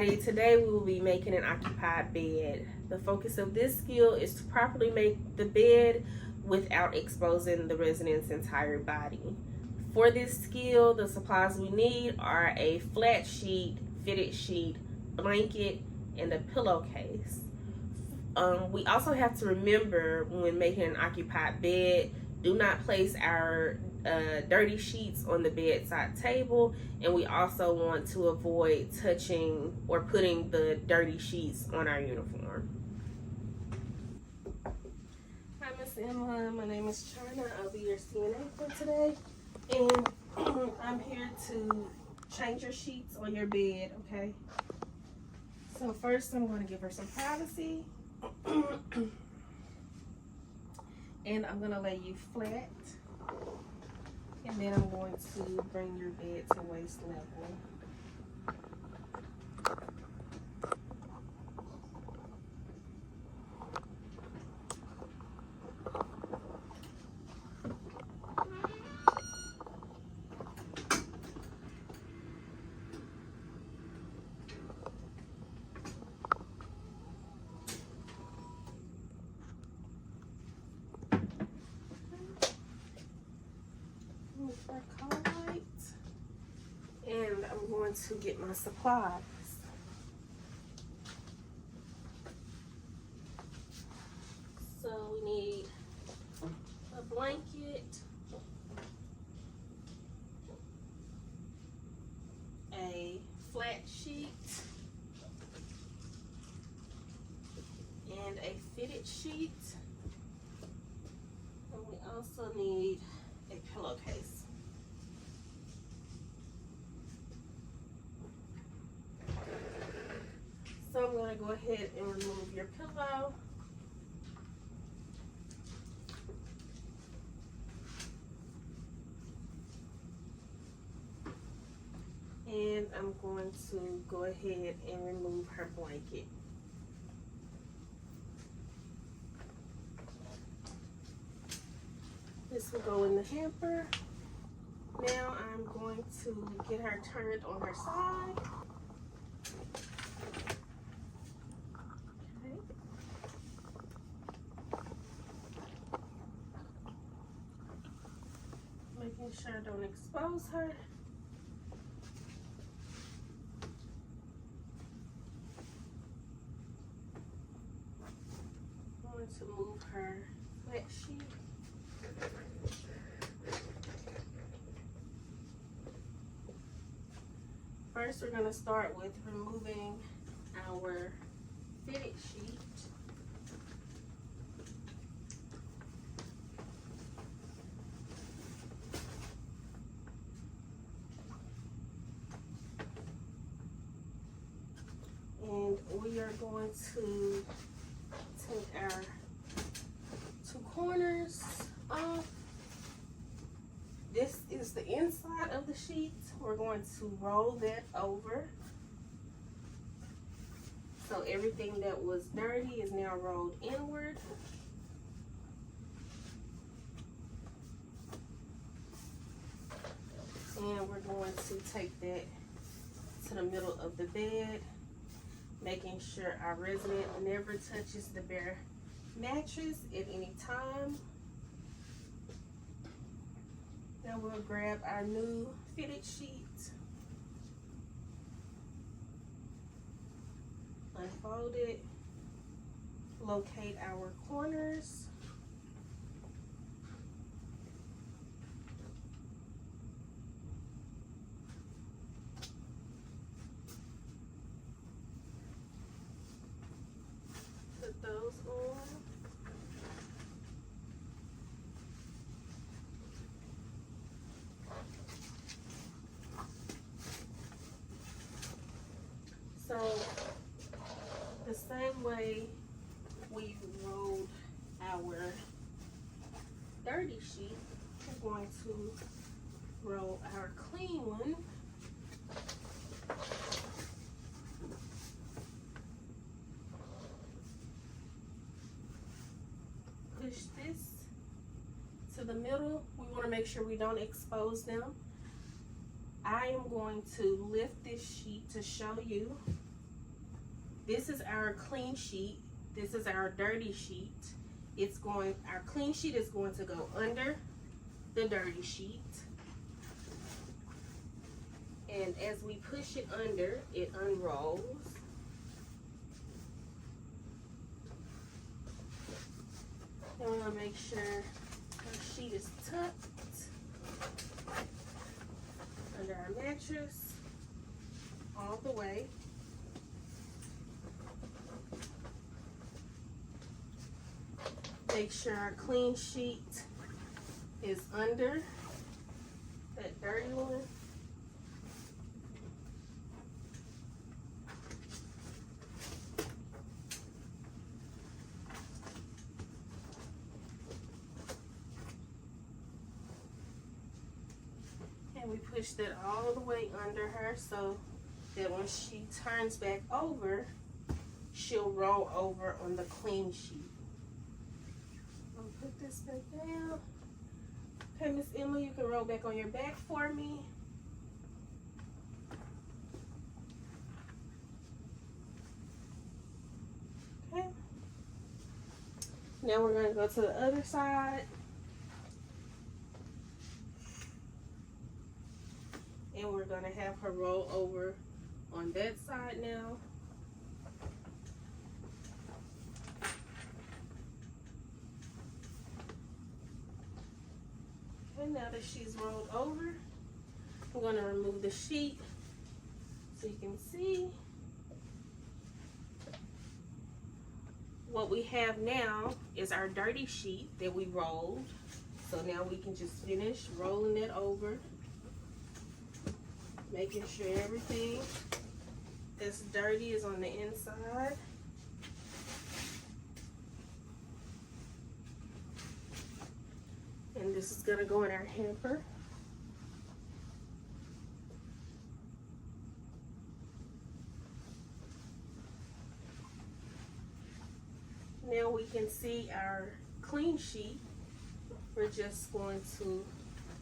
everybody. Today we will be making an occupied bed. The focus of this skill is to properly make the bed without exposing the resident's entire body. For this skill, the supplies we need are a flat sheet, fitted sheet, blanket, and a pillowcase. We also have to remember when making an occupied bed, do not place our dirty sheets on the bedside table, and we also want to avoid touching or putting the dirty sheets on our uniform. Hi, Miss Emma. My name is Chyna. I'll be your CNA for today, and I'm here to change your sheets on your bed, okay? So first I'm going to give her some privacy. And I'm going to lay you flat. And then I'm going to bring your bed to waist level. And I'm going to get my supplies. So we need a blanket, a flat sheet, and a fitted sheet. And we also need a pillowcase. So I'm going to go ahead and remove your pillow. And I'm going to go ahead and remove her blanket. This will go in the hamper. Now I'm going to get her turned on her side. Making sure I don't expose her. I'm going to move her flat sheet. First, we're going to start with removing our fitted sheet. And we are going to take our two corners off. This is the inside of the sheet. We're going to roll that over. So everything that was dirty is now rolled inward. And we're going to take that to the middle of the bed, making sure our resident never touches the bare mattress at any time. Now we'll grab our new fitted sheet, unfold it, locate our corners, put those on. So the same way we rolled our dirty sheet, we're going to roll our clean one. Push this to the middle. We want to make sure we don't expose them. I am going to lift this sheet to show you This is our clean sheet. This is our dirty sheet. Our clean sheet is going to go under the dirty sheet. And as we push it under, it unrolls. And we're gonna make sure our sheet is tucked under our mattress all the way. Make sure our clean sheet is under that dirty one. And we push that all the way under her so that when she turns back over, she'll roll over on the clean sheet. Put this back down. Okay, Miss Emma, you can roll back on your back for me. Okay. Now we're going to go to the other side. And we're going to have her roll over on that side now. Now that she's rolled over, I'm going to remove the sheet so you can see. What we have now is our dirty sheet that we rolled. So now we can just finish rolling it over, making sure everything that's dirty is on the inside. And this is going to go in our hamper. Now we can see our clean sheet. We're just going to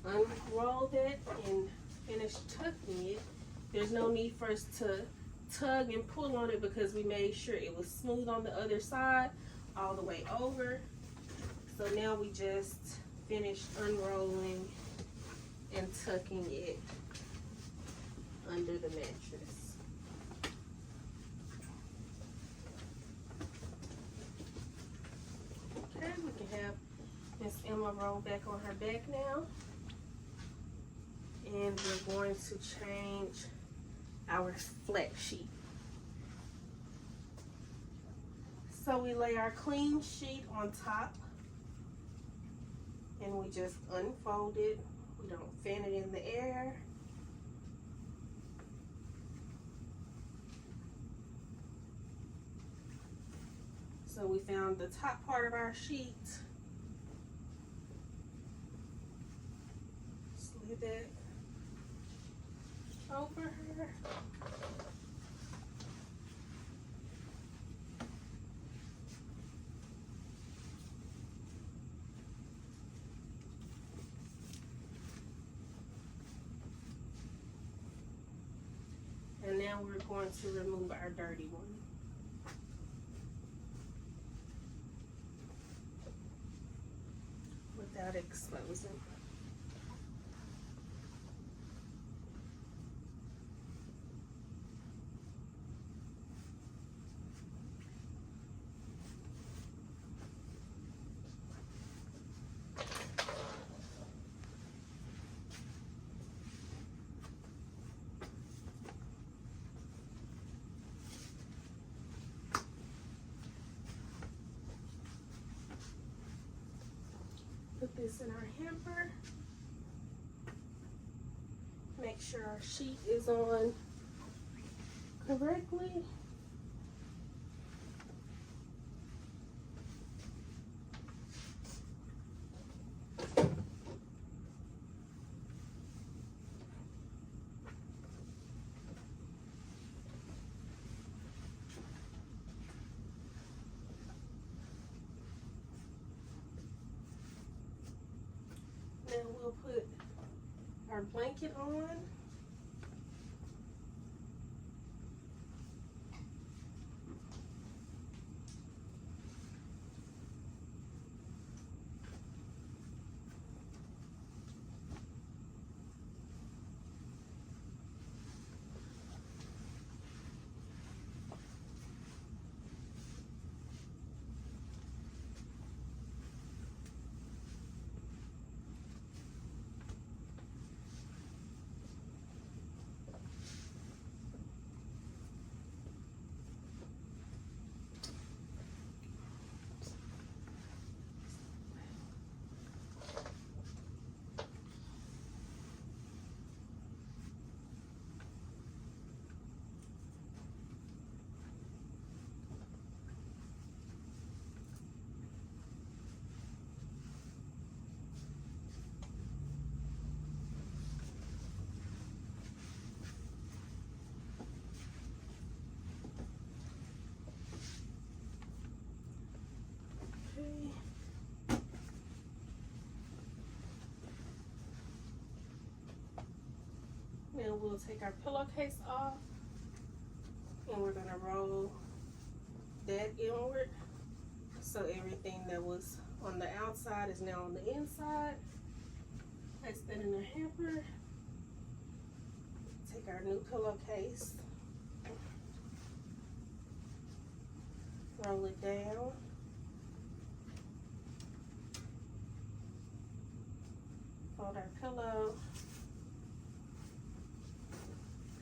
unroll that and finish tucking it. There's no need for us to tug and pull on it because we made sure it was smooth on the other side all the way over. So now we just finish unrolling and tucking it under the mattress. Okay, we can have Miss Emma roll back on her back now. And we're going to change our flat sheet. So we lay our clean sheet on top and we just unfold it. We don't fan it in the air. So we found the top part of our sheet. Slid that over her. And now we're going to remove our dirty one. Without exposing. Put this in our hamper. Make sure our sheet is on correctly. Then we'll put our blanket on. we'll take our pillowcase off and we're gonna roll that inward so everything that was on the outside is now on the inside. Place that in the hamper. Take our new pillowcase, roll it down, fold our pillow,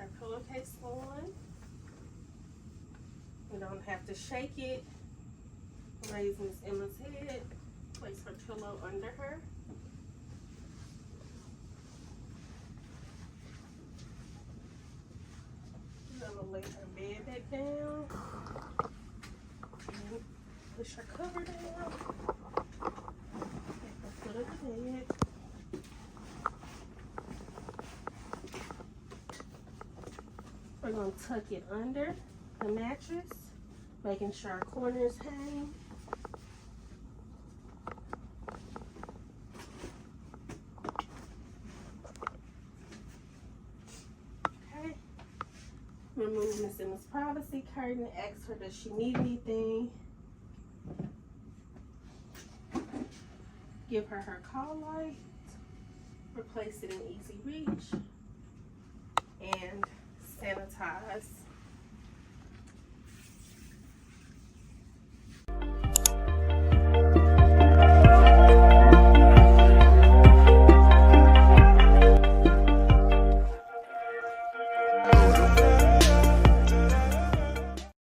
our pillowcase on. We don't have to shake it. Raise Miss Emma's head, place her pillow under her. I'm gonna lay her bed back down. And push her cover down. At the foot of the bed. We're gonna tuck it under the mattress, making sure our corners hang. Remove Miss Emma's privacy curtain. Ask her, does she need anything? Give her her call light. Replace it in easy reach. And sanitize.